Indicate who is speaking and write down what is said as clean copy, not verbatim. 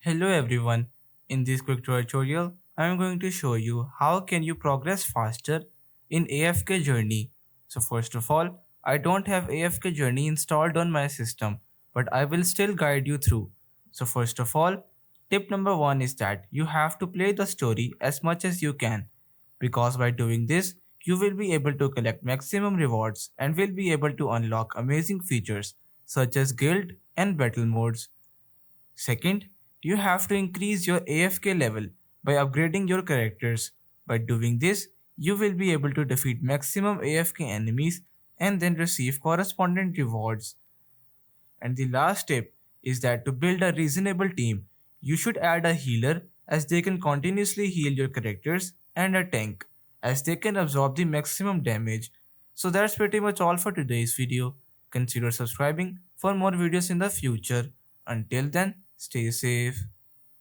Speaker 1: Hello everyone. In this quick tutorial, I am going to show you how can you progress faster in AFK Journey. So first of all, I don't have AFK Journey installed on my system, but I will still guide you through. So first of all, tip number 1 is that you have to play the story as much as you can, because by doing this, you will be able to collect maximum rewards and will be able to unlock amazing features such as guild and battle modes. Second, you have to increase your AFK level by upgrading your characters. By doing this, you will be able to defeat maximum AFK enemies and then receive corresponding rewards. And the last tip is that to build a reasonable team, you should add a healer as they can continuously heal your characters and a tank as they can absorb the maximum damage. So that's pretty much all for today's video. Consider subscribing for more videos in the future. Until then, stay safe.